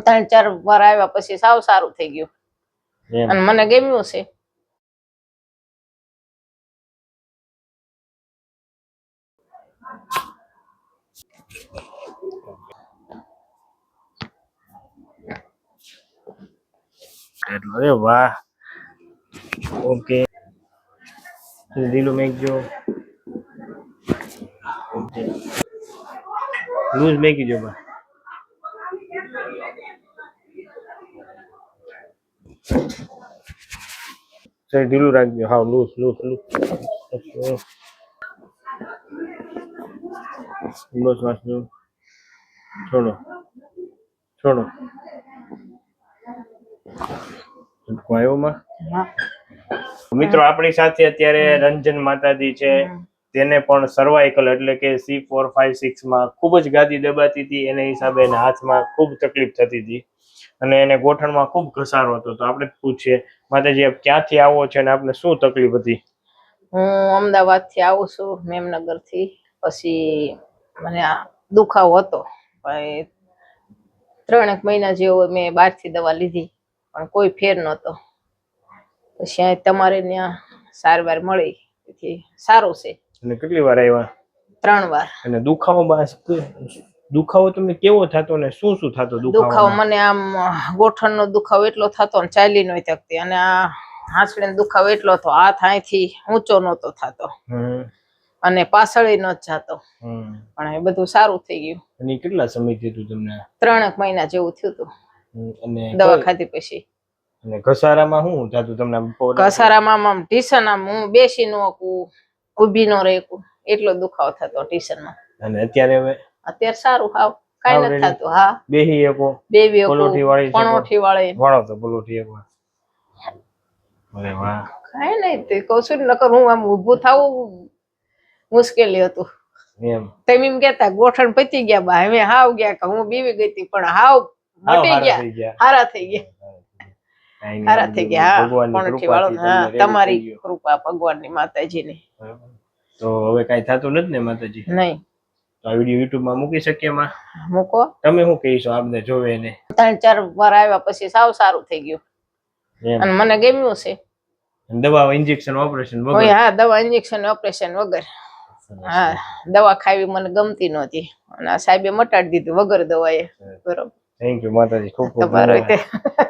3-4 વાર આવ્યા પછી સાવ સારું થઈ ગયું અને મને ગમ્યું છે. અરે વાહ, ઓકે લીલું મેકજો, ઓકે લૂઝ મેકી જો બા. ઢીલું રાખજો, હા લૂઝ લૂઝ લૂઝ. બસ વાંચજો, છોડો છોડો મિત્રો આપણી સાથે અત્યારે રંજન માતાજી છે. તેને પણ સર્વાઇકલ એટલે કે C4-5-6 માં ખૂબ જ ગાદી દબાતી હતી. એને હિસાબે એના હાથમાં ખૂબ તકલીફ થતી હતી અને એને ગોઠણમાં ખૂબ ઘસારો હતો. તો આપણે પૂછીએ માતાજી આપ ક્યાંથી આવો છો અને આપને શું તકલીફ હતી? હું અમદાવાદ થી આવું છું, મેમનગર થી. પછી મને આ દુખાવો હતો, 3 મહિના જેવો મેં બહારથી દવા લીધી પણ કોઈ ફેર નહોતો. પછી તમારે ત્યાં સારવાર મળી, તેથી સારું છે. અને કેટલી વાર આવ્યા? 3 વાર. અને દુખાવો તમને કેવો થતો ને શું શું થતો? દુખાવો મને આમ ગોઠણનો દુખાવો એટલો થતો ને ચાલી નહોતી શકતી, અને આ હાંસડીનો દુખાવો એટલો હતો, હાથ અહીંથી ઊંચો નહોતો થતો અને પાછળ નહોતો જાતો. પણ એ બધું સારું થઈ ગયું. અને કેટલા સમય થયું તમને? 3 મહિના જેવું થયું હતું અને દવા ખાધી પછી. અને ઘસારામાં શું થતું તમને? ઘસારામાં આમ ટીશન આમ હું બેસી ન શકું, ઊભી ન રહી, એટલો દુખાવો થતો ટીશનમાં. અને અત્યારે હવે? અત્યારે સારું, હાવ કાઈ નથી થતું. હા બેહી શકો, પલોઠી વાળી પણોઠી વાળી વાળો તો પલોઠી એક વાર. અરે વાહ, કાઈ નહીં તે કહું છું નકર હું આમ ઊભું થાવું મુશ્કેલી હતું એમ. તમે એમ કહેતા ગોઠણ પતી ગયા બા, હવે હાવ ગયા કે હું બીવી ગઈ હતી, પણ હાવ મટી ગયા, હારા થઈ ગયા, હારા થઈ ગયા. પણોઠી વાળો, હા તમારી કૃપા, ભગવાનની, માતાજીની. તો હવે કાઈ થતું નથી ને માતાજી? નહીં. તો આ વિડિયો YouTube માં મૂકી શકીએ માં? મૂકો. તમે શું કહીશો આપને જોવે એને? 3-4 વાર આવ્યા પછી સાવ સારું થઈ ગયું અને મને ગમ્યું છે. દવા, ઇન્જેક્શન, ઓપરેશન વગર? હા, દવા, ઇન્જેક્શન, ઓપરેશન વગર. હા, દવા ખાવી મને ગમતી નહોતી અને આ સાહેબે મટાડી દીધું વગર દવાએ. બરોબર. થેન્ક યુ માતાજી, ખૂબ ખૂબ ધન્યવાદ.